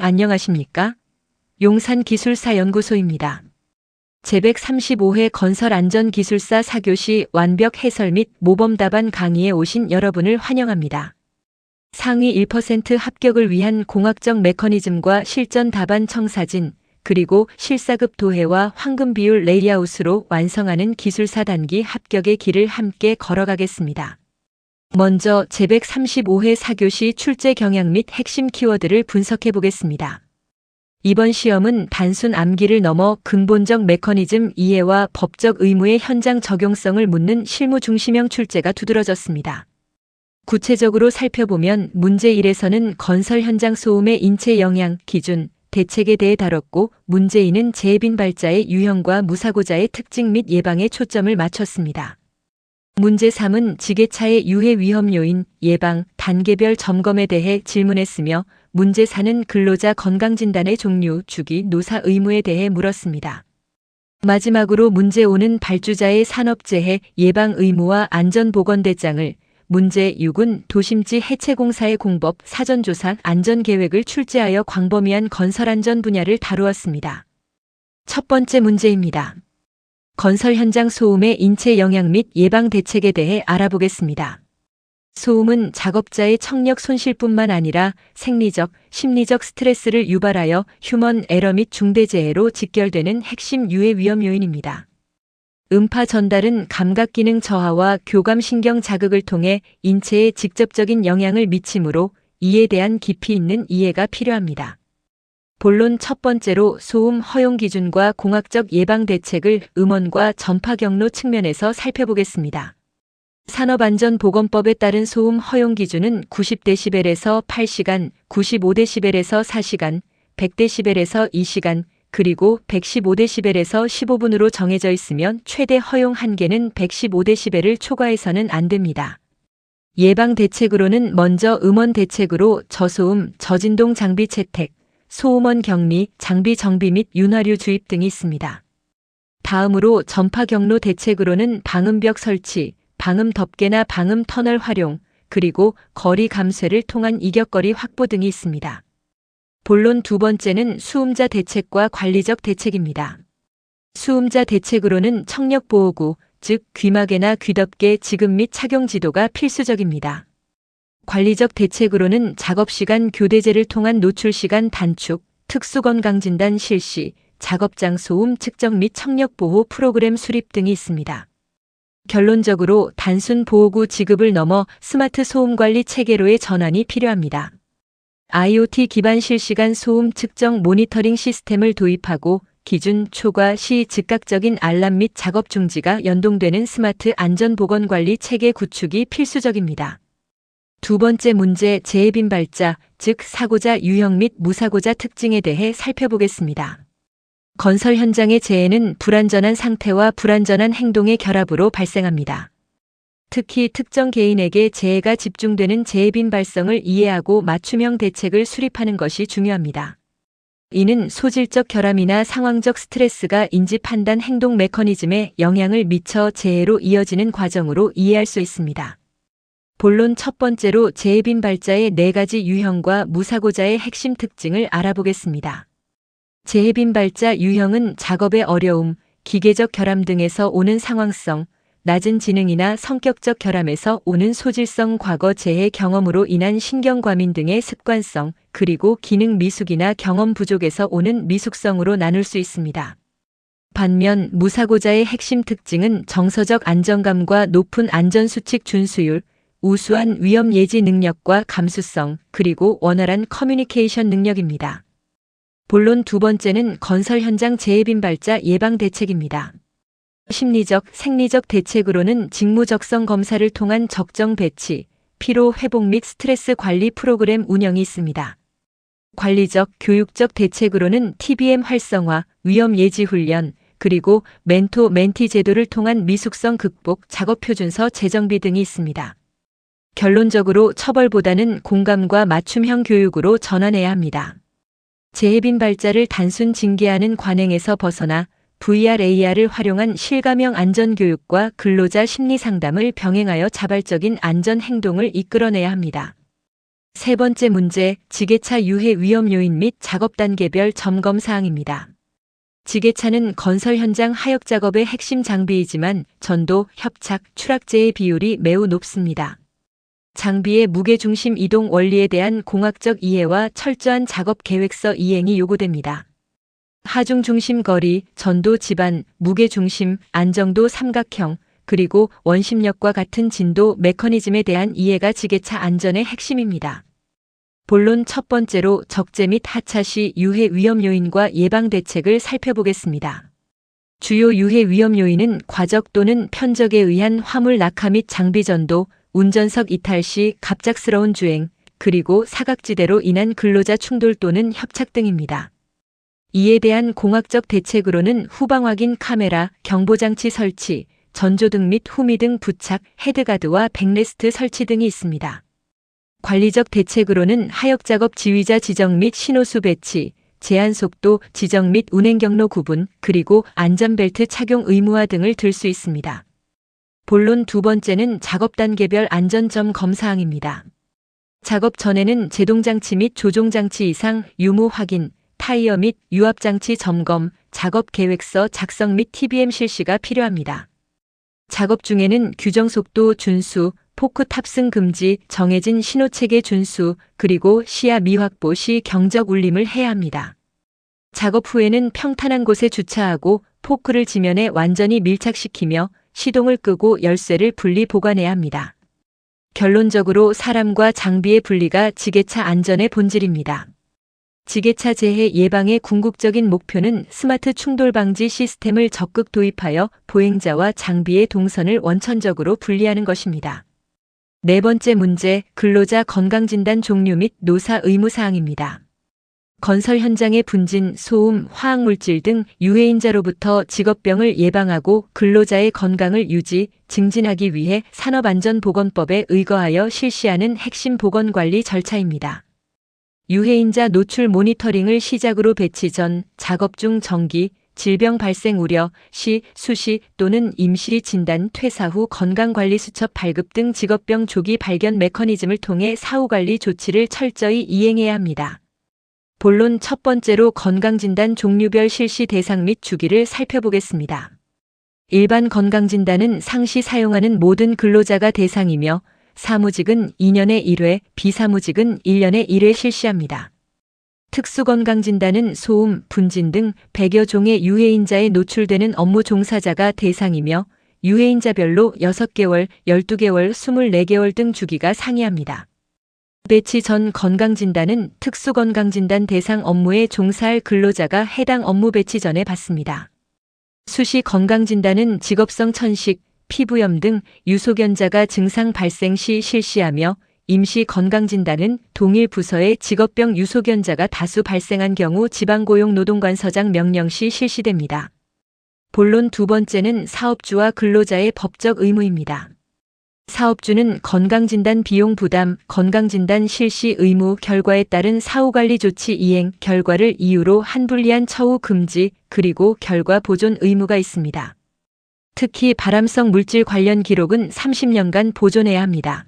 안녕하십니까? 용산기술사연구소입니다. 제135회 건설안전기술사 4교시 완벽 해설 및 모범 답안 강의에 오신 여러분을 환영합니다. 상위 1% 합격을 위한 공학적 메커니즘과 실전 답안 청사진, 그리고 실사급 도해와 황금 비율 레이아웃으로 완성하는 기술사 단기 합격의 길을 함께 걸어가겠습니다. 먼저 제135회 4교시 출제 경향 및 핵심 키워드를 분석해 보겠습니다. 이번 시험은 단순 암기를 넘어 근본적 메커니즘 이해와 법적 의무의 현장 적용성을 묻는 실무 중심형 출제가 두드러졌습니다. 구체적으로 살펴보면 문제 1에서는 건설 현장 소음의 인체 영향, 기준, 대책에 대해 다뤘고 문제 2는 재해빈 발자의 유형과 무사고자의 특징 및 예방에 초점을 맞췄습니다. 문제 3은 지게차의 유해 위험 요인, 예방, 단계별 점검에 대해 질문했으며 문제 4는 근로자 건강진단의 종류, 주기, 노사 의무에 대해 물었습니다. 마지막으로 문제 5는 발주자의 산업재해 예방 의무와 안전보건대장을, 문제 6은 도심지 해체공사의 공법, 사전조사, 안전계획을 출제하여 광범위한 건설안전 분야를 다루었습니다. 첫 번째 문제입니다. 건설 현장 소음의 인체 영향 및 예방 대책에 대해 알아보겠습니다. 소음은 작업자의 청력 손실뿐만 아니라 생리적, 심리적 스트레스를 유발하여 휴먼 에러 및 중대재해로 직결되는 핵심 유해 위험 요인입니다. 음파 전달은 감각 기능 저하와 교감 신경 자극을 통해 인체에 직접적인 영향을 미치므로 이에 대한 깊이 있는 이해가 필요합니다. 본론 첫 번째로 소음 허용 기준과 공학적 예방 대책을 음원과 전파 경로 측면에서 살펴보겠습니다. 산업안전보건법에 따른 소음 허용 기준은 90dB에서 8시간, 95dB에서 4시간, 100dB에서 2시간, 그리고 115dB에서 15분으로 정해져 있으면 최대 허용 한계는 115dB를 초과해서는 안 됩니다. 예방 대책으로는 먼저 음원 대책으로 저소음, 저진동 장비 채택, 소음원 격리, 장비 정비 및 윤활유 주입 등이 있습니다. 다음으로 전파 경로 대책으로는 방음벽 설치, 방음 덮개나 방음 터널 활용, 그리고 거리 감쇄를 통한 이격거리 확보 등이 있습니다. 본론 두 번째는 수음자 대책과 관리적 대책입니다. 수음자 대책으로는 청력보호구, 즉 귀마개나 귀덮개 지급 및 착용 지도가 필수적입니다. 관리적 대책으로는 작업시간 교대제를 통한 노출시간 단축, 특수건강진단 실시, 작업장 소음 측정 및 청력보호 프로그램 수립 등이 있습니다. 결론적으로 단순 보호구 지급을 넘어 스마트 소음관리 체계로의 전환이 필요합니다. IoT 기반 실시간 소음 측정 모니터링 시스템을 도입하고 기준 초과 시 즉각적인 알람 및 작업 중지가 연동되는 스마트 안전보건관리 체계 구축이 필수적입니다. 두 번째 문제 재해빈 발자, 즉 사고자 유형 및 무사고자 특징에 대해 살펴보겠습니다. 건설 현장의 재해는 불안전한 상태와 불안전한 행동의 결합으로 발생합니다. 특히 특정 개인에게 재해가 집중되는 재해빈 발성을 이해하고 맞춤형 대책을 수립하는 것이 중요합니다. 이는 소질적 결함이나 상황적 스트레스가 인지 판단 행동 메커니즘에 영향을 미쳐 재해로 이어지는 과정으로 이해할 수 있습니다. 본론 첫 번째로 재해빈 발자의 4가지 유형과 무사고자의 핵심 특징을 알아보겠습니다. 재해빈 발자 유형은 작업의 어려움, 기계적 결함 등에서 오는 상황성, 낮은 지능이나 성격적 결함에서 오는 소질성 과거 재해 경험으로 인한 신경과민 등의 습관성, 그리고 기능 미숙이나 경험 부족에서 오는 미숙성으로 나눌 수 있습니다. 반면 무사고자의 핵심 특징은 정서적 안정감과 높은 안전수칙 준수율, 우수한 위험 예지 능력과 감수성, 그리고 원활한 커뮤니케이션 능력입니다. 본론 두 번째는 건설 현장 재해빈 발자 예방 대책입니다. 심리적, 생리적 대책으로는 직무적성 검사를 통한 적정 배치, 피로 회복 및 스트레스 관리 프로그램 운영이 있습니다. 관리적, 교육적 대책으로는 TBM 활성화, 위험 예지 훈련, 그리고 멘토 멘티 제도를 통한 미숙성 극복, 작업 표준서 재정비 등이 있습니다. 결론적으로 처벌보다는 공감과 맞춤형 교육으로 전환해야 합니다. 재해빈 발자를 단순 징계하는 관행에서 벗어나 VR, AR을 활용한 실감형 안전교육과 근로자 심리 상담을 병행하여 자발적인 안전 행동을 이끌어내야 합니다. 세 번째 문제, 지게차 유해 위험 요인 및 작업 단계별 점검 사항입니다. 지게차는 건설 현장 하역 작업의 핵심 장비이지만 전도, 협착, 추락재의 비율이 매우 높습니다. 장비의 무게중심 이동 원리에 대한 공학적 이해와 철저한 작업 계획서 이행이 요구됩니다. 하중 중심 거리, 전도 지반, 무게중심, 안정도 삼각형, 그리고 원심력과 같은 진도 메커니즘에 대한 이해가 지게차 안전의 핵심입니다. 본론 첫 번째로 적재 및 하차 시 유해 위험 요인과 예방 대책을 살펴보겠습니다. 주요 유해 위험 요인은 과적 또는 편적에 의한 화물 낙하 및 장비 전도, 운전석 이탈 시 갑작스러운 주행, 그리고 사각지대로 인한 근로자 충돌 또는 협착 등입니다. 이에 대한 공학적 대책으로는 후방 확인 카메라, 경보장치 설치, 전조등 및 후미등 부착, 헤드가드와 백레스트 설치 등이 있습니다. 관리적 대책으로는 하역작업 지휘자 지정 및 신호수 배치, 제한속도 지정 및 운행경로 구분, 그리고 안전벨트 착용 의무화 등을 들 수 있습니다. 본론 두 번째는 작업 단계별 안전점 검사항입니다. 작업 전에는 제동장치 및 조종장치 이상 유무 확인, 타이어 및 유압장치 점검, 작업 계획서 작성 및 TBM 실시가 필요합니다. 작업 중에는 규정속도 준수, 포크 탑승 금지, 정해진 신호체계 준수, 그리고 시야 미확보 시 경적 울림을 해야 합니다. 작업 후에는 평탄한 곳에 주차하고 포크를 지면에 완전히 밀착시키며 시동을 끄고 열쇠를 분리 보관해야 합니다. 결론적으로 사람과 장비의 분리가 지게차 안전의 본질입니다. 지게차 재해 예방의 궁극적인 목표는 스마트 충돌 방지 시스템을 적극 도입하여 보행자와 장비의 동선을 원천적으로 분리하는 것입니다. 네 번째 문제, 근로자 건강진단 종류 및 노사 의무사항입니다. 건설 현장의 분진, 소음, 화학물질 등 유해인자로부터 직업병을 예방하고 근로자의 건강을 유지, 증진하기 위해 산업안전보건법에 의거하여 실시하는 핵심 보건관리 절차입니다. 유해인자 노출 모니터링을 시작으로 배치 전, 작업 중 정기, 질병 발생 우려 시, 수시 또는 임시 진단, 퇴사 후 건강관리 수첩 발급 등 직업병 조기 발견 메커니즘을 통해 사후관리 조치를 철저히 이행해야 합니다. 본론 첫 번째로 건강진단 종류별 실시 대상 및 주기를 살펴보겠습니다. 일반 건강진단은 상시 사용하는 모든 근로자가 대상이며 사무직은 2년에 1회, 비사무직은 1년에 1회 실시합니다. 특수건강진단은 소음, 분진 등 100여 종의 유해인자에 노출되는 업무 종사자가 대상이며 유해인자별로 6개월, 12개월, 24개월 등 주기가 상이합니다. 배치 전 건강진단은 특수건강진단 대상 업무에 종사할 근로자가 해당 업무 배치 전에 받습니다. 수시 건강진단은 직업성 천식, 피부염 등 유소견자가 증상 발생 시 실시하며 임시 건강진단은 동일 부서에 직업병 유소견자가 다수 발생한 경우 지방고용노동관서장 명령 시 실시됩니다. 본론 두 번째는 사업주와 근로자의 법적 의무입니다. 사업주는 건강진단 비용 부담, 건강진단 실시 의무, 결과에 따른 사후관리 조치 이행, 결과를 이유로 한불리한 처우 금지, 그리고 결과 보존 의무가 있습니다. 특히 발암성 물질 관련 기록은 30년간 보존해야 합니다.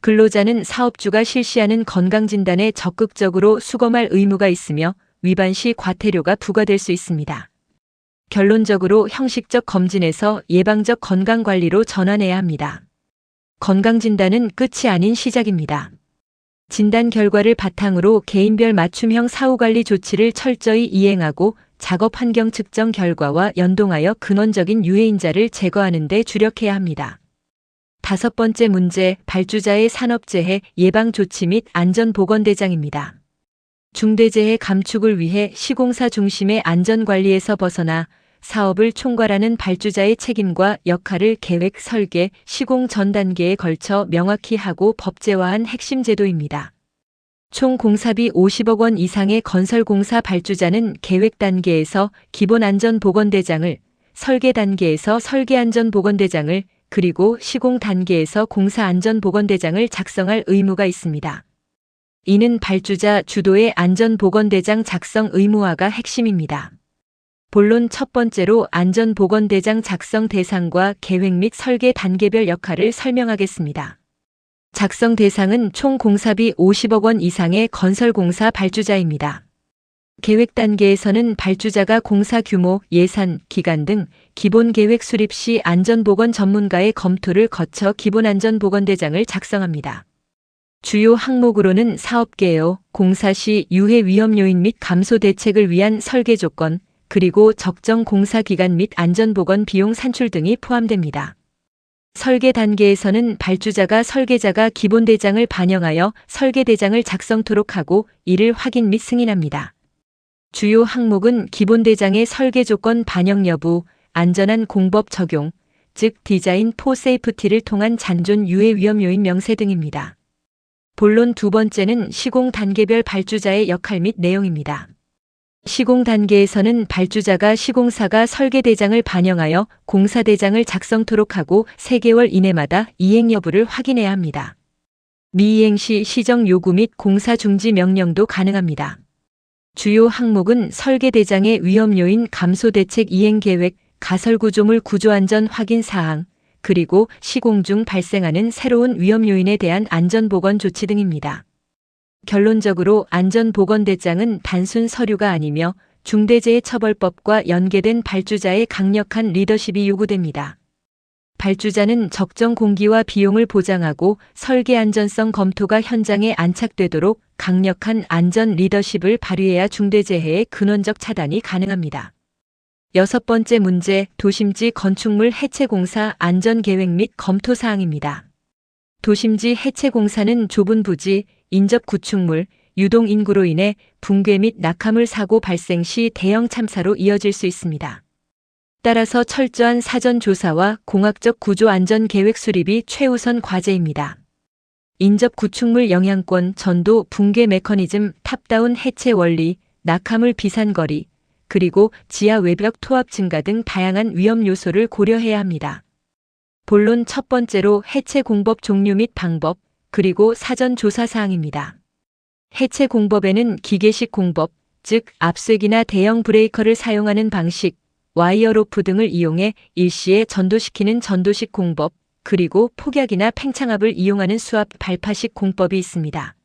근로자는 사업주가 실시하는 건강진단에 적극적으로 수검할 의무가 있으며 위반 시 과태료가 부과될 수 있습니다. 결론적으로 형식적 검진에서 예방적 건강관리로 전환해야 합니다. 건강진단은 끝이 아닌 시작입니다. 진단 결과를 바탕으로 개인별 맞춤형 사후관리 조치를 철저히 이행하고 작업 환경 측정 결과와 연동하여 근원적인 유해인자를 제거하는 데 주력해야 합니다. 다섯 번째 문제, 발주자의 산업재해 예방 조치 및 안전보건대장입니다. 중대재해 감축을 위해 시공사 중심의 안전관리에서 벗어나 사업을 총괄하는 발주자의 책임과 역할을 계획, 설계, 시공 전 단계에 걸쳐 명확히 하고 법제화한 핵심 제도입니다. 총 공사비 50억 원 이상의 건설공사 발주자는 계획 단계에서 기본안전보건대장을, 설계 단계에서 설계안전보건대장을, 그리고 시공 단계에서 공사안전보건대장을 작성할 의무가 있습니다. 이는 발주자 주도의 안전보건대장 작성 의무화가 핵심입니다. 본론 첫 번째로 안전보건대장 작성 대상과 계획 및 설계 단계별 역할을 설명하겠습니다. 작성 대상은 총 공사비 50억 원 이상의 건설공사 발주자입니다. 계획 단계에서는 발주자가 공사 규모, 예산, 기간 등 기본계획 수립 시 안전보건 전문가의 검토를 거쳐 기본안전보건대장을 작성합니다. 주요 항목으로는 사업 개요, 공사 시 유해 위험 요인 및 감소 대책을 위한 설계 조건, 그리고 적정 공사 기간 및 안전보건 비용 산출 등이 포함됩니다. 설계 단계에서는 발주자가 설계자가 기본대장을 반영하여 설계대장을 작성토록 하고 이를 확인 및 승인합니다. 주요 항목은 기본대장의 설계 조건 반영 여부, 안전한 공법 적용, 즉 디자인 포 세이프티를 통한 잔존 유해 위험 요인 명세 등입니다. 본론 두 번째는 시공 단계별 발주자의 역할 및 내용입니다. 시공 단계에서는 발주자가 시공사가 설계대장을 반영하여 공사대장을 작성토록 하고 3개월 이내마다 이행 여부를 확인해야 합니다. 미이행 시 시정 요구 및 공사 중지 명령도 가능합니다. 주요 항목은 설계대장의 위험 요인 감소 대책 이행 계획, 가설구조물 구조안전 확인 사항, 그리고 시공 중 발생하는 새로운 위험 요인에 대한 안전보건 조치 등입니다. 결론적으로 안전보건대장은 단순 서류가 아니며 중대재해처벌법과 연계된 발주자의 강력한 리더십이 요구됩니다. 발주자는 적정 공기와 비용을 보장하고 설계 안전성 검토가 현장에 안착되도록 강력한 안전 리더십을 발휘해야 중대재해의 근원적 차단이 가능합니다. 6번째 문제, 도심지 건축물 해체공사 안전계획 및 검토사항입니다. 도심지 해체공사는 좁은 부지, 인접 구축물, 유동 인구로 인해 붕괴 및 낙하물 사고 발생 시 대형 참사로 이어질 수 있습니다. 따라서 철저한 사전 조사와 공학적 구조 안전 계획 수립이 최우선 과제입니다. 인접 구축물 영향권, 전도, 붕괴 메커니즘, 탑다운 해체 원리, 낙하물 비산거리, 그리고 지하 외벽 토합 증가 등 다양한 위험 요소를 고려해야 합니다. 본론 첫 번째로 해체 공법 종류 및 방법, 그리고 사전 조사 사항입니다. 해체 공법에는 기계식 공법, 즉 압쇄기나 대형 브레이커를 사용하는 방식, 와이어로프 등을 이용해 일시에 전도시키는 전도식 공법, 그리고 폭약이나 팽창압을 이용하는 수압 발파식 공법이 있습니다.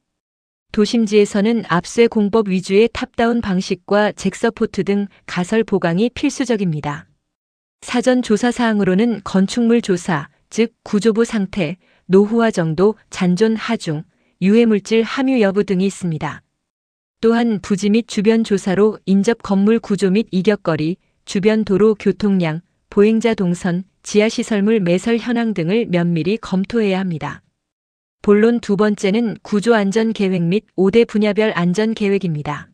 도심지에서는 압쇄 공법 위주의 탑다운 방식과 잭서포트 등 가설 보강이 필수적입니다. 사전 조사 사항으로는 건축물 조사, 즉 구조부 상태, 노후화 정도, 잔존 하중, 유해물질 함유 여부 등이 있습니다. 또한 부지 및 주변 조사로 인접 건물 구조 및 이격거리, 주변 도로 교통량, 보행자 동선, 지하시설물 매설 현황 등을 면밀히 검토해야 합니다. 본론 두 번째는 구조안전계획 및 5대 분야별 안전계획입니다.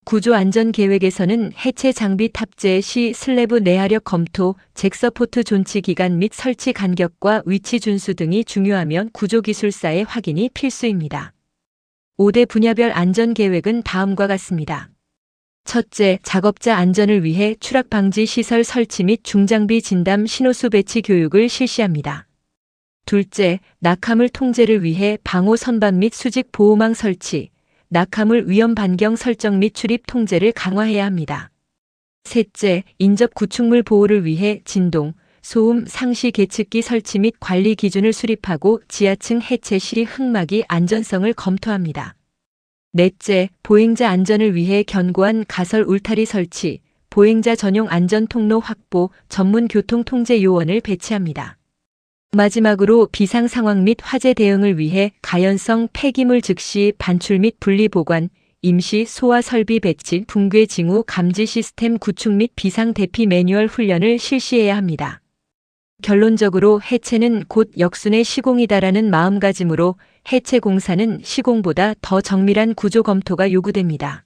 구조안전계획에서는 해체 장비 탑재 시 슬래브 내하력 검토, 잭서포트 존치 기간 및 설치 간격과 위치 준수 등이 중요하면 구조기술사의 확인이 필수입니다. 5대 분야별 안전계획은 다음과 같습니다. 첫째, 작업자 안전을 위해 추락 방지 시설 설치 및 중장비 진담 신호수 배치 교육을 실시합니다. 둘째, 낙하물 통제를 위해 방호 선반 및 수직 보호망 설치, 낙하물 위험 반경 설정 및 출입 통제를 강화해야 합니다. 셋째, 인접 구축물 보호를 위해 진동, 소음 상시 계측기 설치 및 관리 기준을 수립하고 지하층 해체 시 흙막이 안전성을 검토합니다. 넷째, 보행자 안전을 위해 견고한 가설 울타리 설치, 보행자 전용 안전 통로 확보, 전문 교통 통제 요원을 배치합니다. 마지막으로 비상 상황 및 화재 대응을 위해 가연성 폐기물 즉시 반출 및 분리 보관, 임시 소화 설비 배치, 붕괴 징후 감지 시스템 구축 및 비상 대피 매뉴얼 훈련을 실시해야 합니다. 결론적으로 해체는 곧 역순의 시공이다라는 마음가짐으로 해체 공사는 시공보다 더 정밀한 구조 검토가 요구됩니다.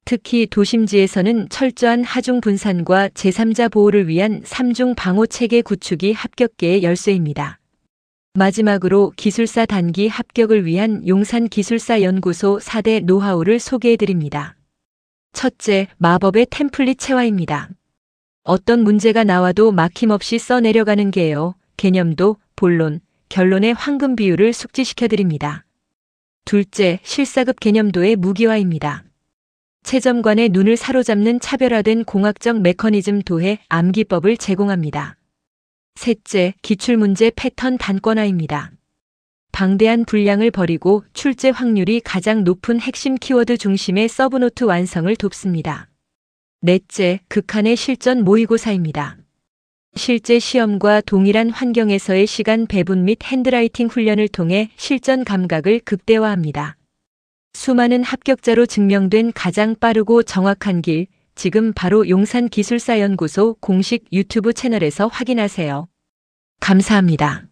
특히 도심지에서는 철저한 하중 분산과 제3자 보호를 위한 3중 방호 체계 구축이 합격계의 열쇠입니다. 마지막으로 기술사 단기 합격을 위한 용산 기술사 연구소 4대 노하우를 소개해 드립니다. 첫째, 마법의 템플릿 체화입니다. 어떤 문제가 나와도 막힘없이 써내려가는 게요. 개념도, 본론, 결론의 황금 비율을 숙지시켜 드립니다. 둘째, 실사급 개념도의 무기화입니다. 채점관의 눈을 사로잡는 차별화된 공학적 메커니즘 도해 암기법을 제공합니다. 셋째, 기출문제 패턴 단권화입니다. 방대한 분량을 버리고 출제 확률이 가장 높은 핵심 키워드 중심의 서브노트 완성을 돕습니다. 넷째, 극한의 실전 모의고사입니다. 실제 시험과 동일한 환경에서의 시간 배분 및 핸드라이팅 훈련을 통해 실전 감각을 극대화합니다. 수많은 합격자로 증명된 가장 빠르고 정확한 길, 지금 바로 용산기술사연구소 공식 유튜브 채널에서 확인하세요. 감사합니다.